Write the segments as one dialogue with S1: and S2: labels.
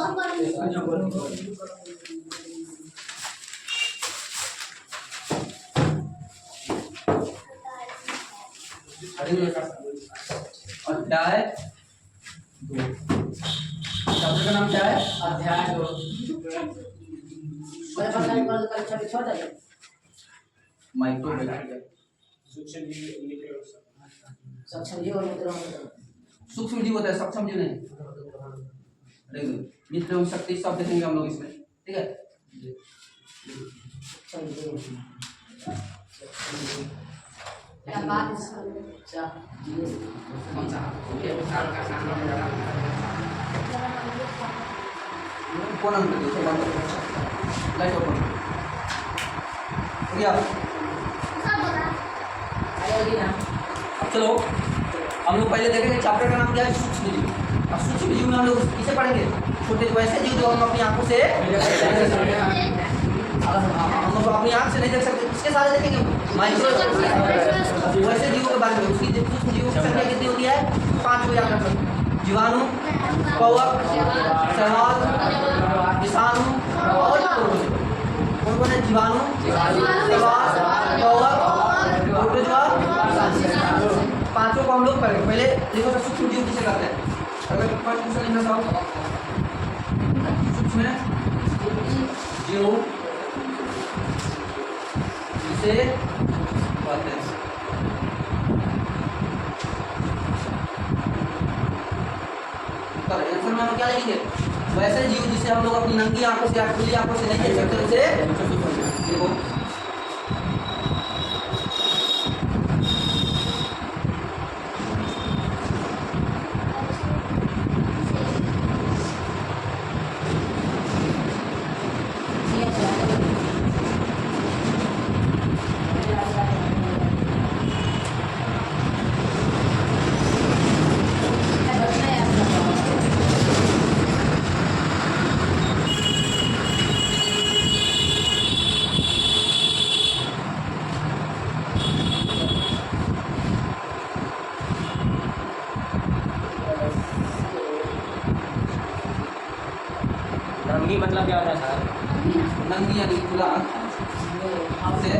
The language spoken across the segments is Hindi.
S1: अध्याय 2। शब्द का नाम क्या है? अध्याय 2। सूक्ष्म जीव होता है, सक्षम जीव नहीं। मित्र एवं शक्ति सब देखेंगे हम लोग इसमें, ठीक है। कौन अंक लाइट ओपन अब चलो हम लोग पहले देखेंगे चैप्टर का नाम क्या है, सूक्ष्म जीव। अब सूक्ष्म जीव में हम लोग किसे पढ़ेंगे? छोटे वैसे जीव जो हम अपनी आंखों से हम लोग अपनी आंख से नहीं देख सकते, किसके साथ देखेंगे? माइक्रो वैसे जीवों के बारे में। उसकी सूक्ष्म जीवों की संख्या कितनी होती है? 5 को याद रखो। जीवाणु, कवक, शैवाल, विषाणु और कौन कौन है? जीवाणु, शैवाल, कवक, प्रोटोजोआ, पांचों को हम लोग पढ़ेंगे। पहले देखो तो सूक्ष्म जीव किसे कहते हैं? अगर फर्स्ट क्वेश्चन लिखना चाहो, सूक्ष्म जीव किसे कहते हैं? आंसर में हम क्या लिखेंगे? वैसे जीव जिसे हम लोग अपनी नंगी आंखों से या खुली आंखों से नहीं देख सकते, उसे देखो।
S2: नंगी मतलब क्या होता है सर?
S1: नंगी यानी खुला से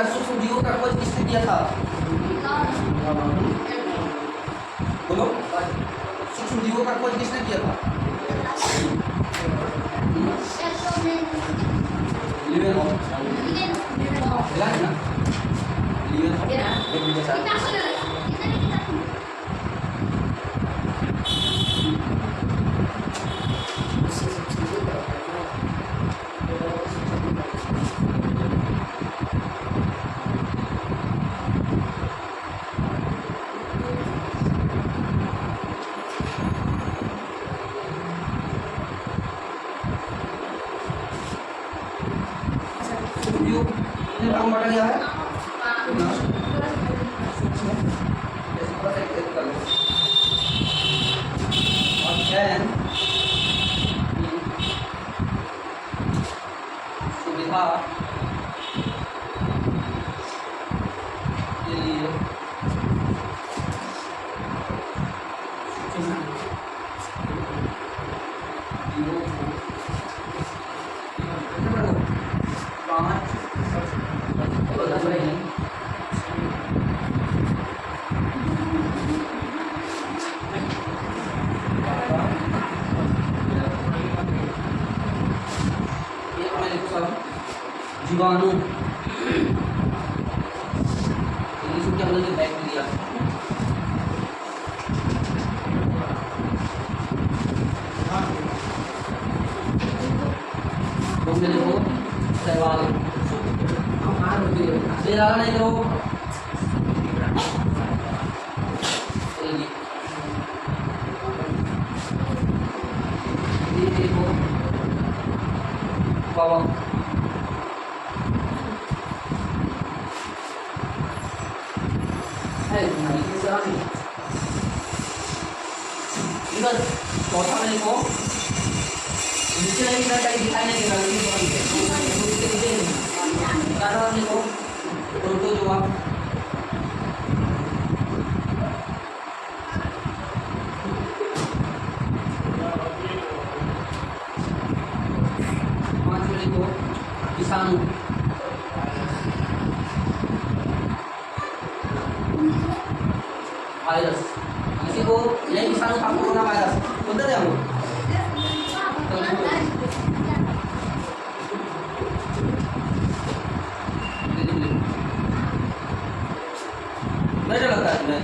S1: सूक्ष्म जीवों का खोज किसने किया था? बोलो, सूक्ष्म जीवों का खोज किसने किया था? बांटा गया है सुविधा के लिए जीवाणु के अंदर जो बैक्टीरिया देखो शैवाल नहीं करो देखो कवक चौथा में लिखो इसके लिए इतना टाइम दिखाई नहीं देगा लेकिन इसके नीचे ज़्यादा लिखो तो जो आप लिखो किसानों वायरस किसी को यही किसानों का कोरोना वायरस बोलते थे हम लोग नहीं लगता है तुम्हें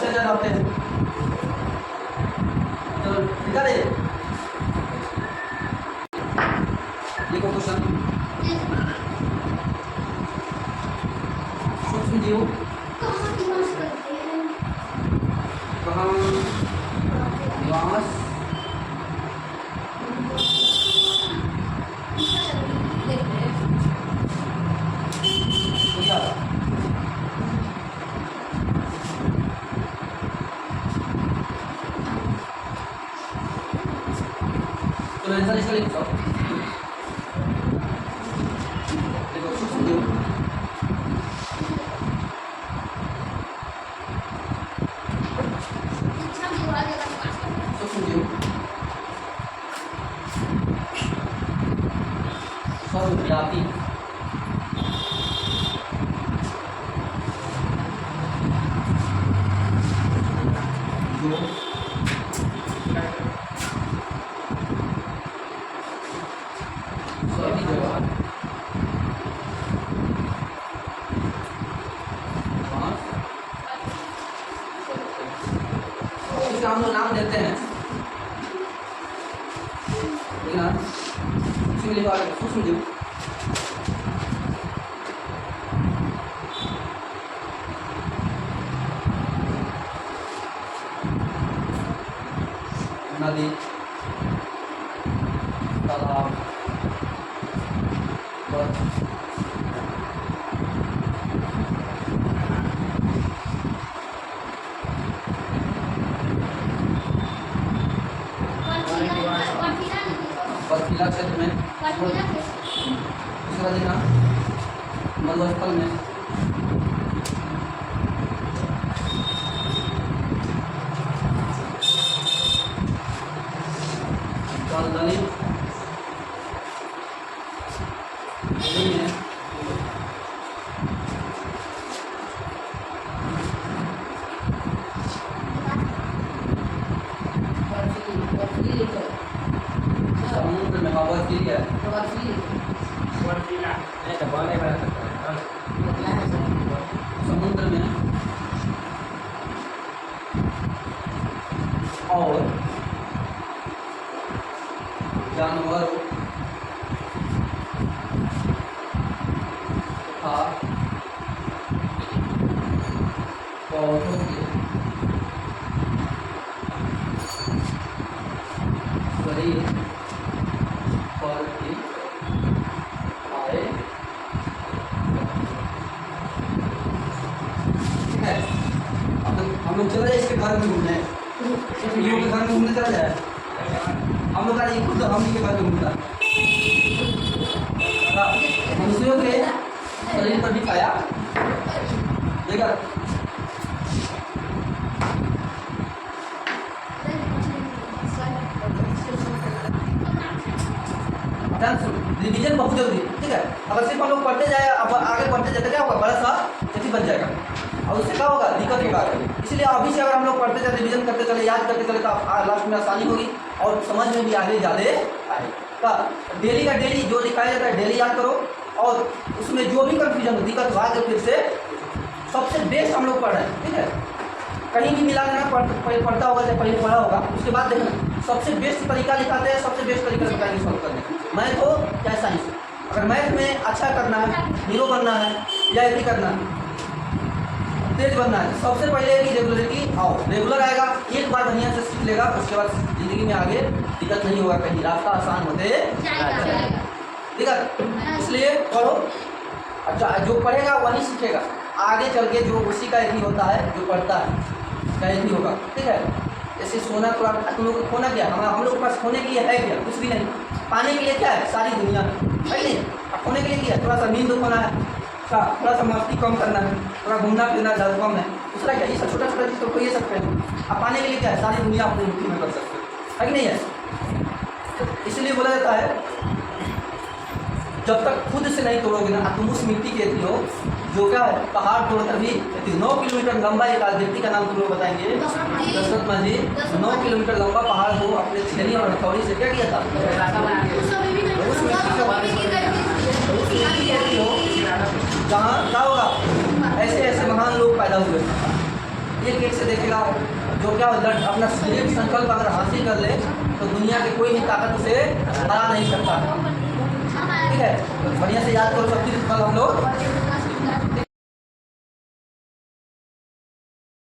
S1: से जाते हैं चलो लिखा दे लिखो क्वेश्चन सूक्ष्म जीव कहाँ निवास तो आंसर इसका लिख दो देखो सूक्ष्म जीव सूक्ष्म जीव सर्वव्यापी जो सभी जगह इसका हम लोग नाम देते हैं सूक्ष्म जीव सूक्ष्म जीव नदी तालाब बर्फीला क्षेत्र में दूसरा देखना मरुस्थल में दलित समुद्र में बर्फीली है समुद्र में और जानवर तथा पौधों के शरीर पर भी आए है। अब हम लोग चले जाए इसके घर में घूमने वीडियो के घर में घूमने चला जाए हम लोग का ये खुद हम ही के घर में घूमता मनुष्यों के शरीर पर भी पाया देखा रिवीजन बहुत जरूरी ठीक है। अगर सिर्फ हम लोग पढ़ते जाए अब आगे पढ़ते जाते क्या होगा बड़ा सा स्थिति बन जाएगा और उससे क्या होगा दिक्कत होगा। इसलिए अभी से अगर हम लोग पढ़ते चले रिवीजन करते चले याद करते चले तो लास्ट में आसानी होगी और समझ में भी आगे ज़्यादा आएगा। डेली का डेली जो लिखाया जाता है डेली याद करो और उसमें जो भी कन्फ्यूजन हो दिक्कत हुआ तो फिर से सबसे बेस्ट हम लोग पढ़ रहे हैं ठीक है। कहीं भी मिला देना पढ़ता होगा जब पहले पढ़ा होगा उसके बाद देखना सबसे बेस्ट तरीका लिखाते हैं सबसे बेस्ट तरीका बताएंगे सॉल्व करने मैथ हो चाहे साइंस अगर मैथ में अच्छा करना है, हीरो बनना है या एथी करना है, तेज बनना है, सबसे पहले की रेगुलरिटी आओ। रेगुलर आएगा, एक बार बढ़िया से सीख लेगा, उसके बाद जिंदगी में आगे दिक्कत नहीं होगा, कहीं रास्ता आसान होते ठीक है। इसलिए पढ़ो, अच्छा जो पढ़ेगा वही सीखेगा, आगे चल के जो उसी का एथी होता है, जो पढ़ता है उसका एथी होगा, ठीक है। जैसे सोना थोड़ा तुम लोग को खोना क्या, हम लोग के पास खोने के लिए है क्या, कुछ भी नहीं। पाने के लिए क्या है, सारी दुनिया है नहीं। अब खोने के लिए क्या है, थोड़ा सा नींद खोना है, थोड़ा सा मस्ती कम करना है, थोड़ा घूमना फिरना ज़्यादा कम है, दूसरा क्या, ये सब छोटा छोटा चीज़ तो ये सकते हैं। अब पाने के लिए क्या है, सारी दुनिया अपनी मुट्ठी में कर सकते है कि नहीं है। इसलिए बोला जाता है जब तक खुद से नहीं तोड़ोगे ना, तुम उस मिट्टी के थी हो जो क्या है पहाड़ तोड़कर भी 9 किलोमीटर लंबा एक व्यक्ति का नाम तुम लोग बताएंगे, दशरथ मांझी। 9 किलोमीटर लंबा पहाड़ को अपने छेनी और हथौड़ी से क्या किया था, उस मिट्टी के बारे में जहाँ क्या होगा, ऐसे ऐसे महान लोग पैदा हुए। एक एक से देखेगा जो क्या अपना एक संकल्प अगर हासिल कर ले तो दुनिया की कोई भी ताकत उसे हरा नहीं सकता, ठीक है। बढ़िया से याद करो सब चीज़, कल हम लोग